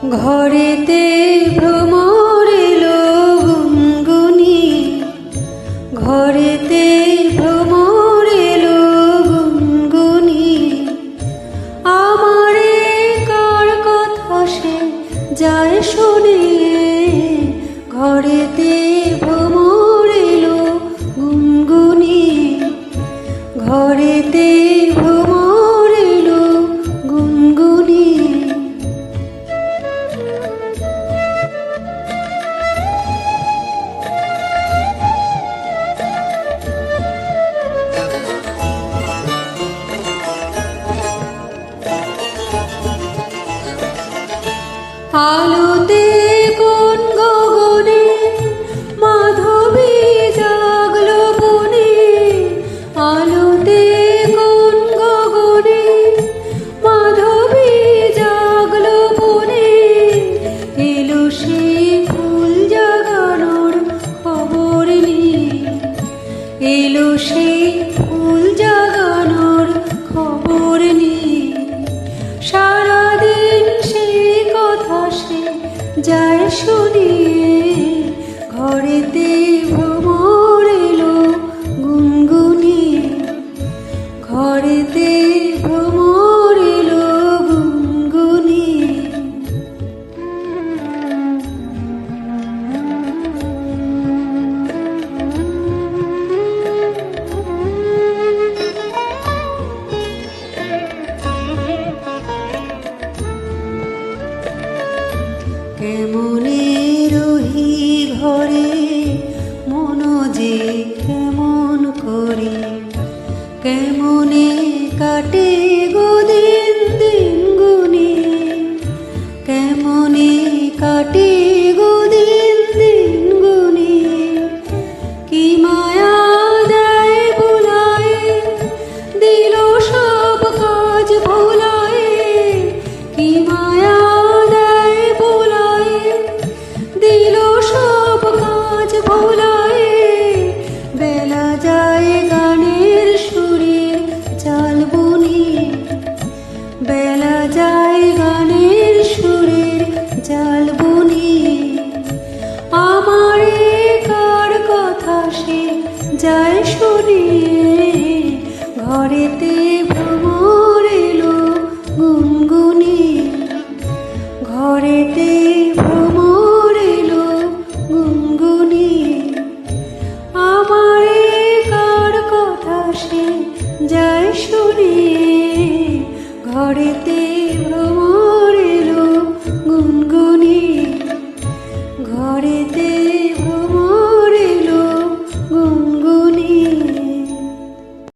ঘরেতে ভ্রমর এলো গুনগুনি, ঘরেতে ভ্রমর এলো গুনগুনি। আমারে কার কথা সে যায় শুনে, ঘরেতে ভ্রমর এলো গুনগুনি, ঘরেতে ভ্রমর এলো গুনগুনি। আলোতে কোন গগনে মাধবী জাগলো বনে, আলোতে কোন গগনে মাধবী জাগলো বনে। এলো সেই ফুল জাগানোর খবর নিয়ে, এলো সেই ফুল জাগানোর খবর নিয়ে। সারাদিন সেই কথা সে যায় শুনিয়ে, ঘরেতে ভ্রমর এলো গুনগুনি, ঘরেতে ভ্রমর এলো গুনগুনি। কেমনে রহি ঘরে মন যে কেমন করে, কেমনে কাটে গো দিন দিন গুনে, কেমনে কাটে গো দিন দিন গুনে। কি মায়া দেয় বুলায়ে, দিল সব কাজ ভুলায়ে। কি মায়া দেয় বুলায়ে, দিল সব কাজ ভুলায়ে। বেলা যায় গানের সুরে চাল বুনিয়ে, বেলা যায় গানের সুরের জাল বুনিয়ে। আমারে কার কথা সে যায় শুনিয়ে, ঘরেতে ভ্রমর এলো গুনগুনি, ঘরেতে ভ্রমর এলো গুনগুনি। আমারে কার কথা সে যায় শুনিয়ে, ঘরেতে ভ্রমর এলো গুনগুনি, ঘরেতে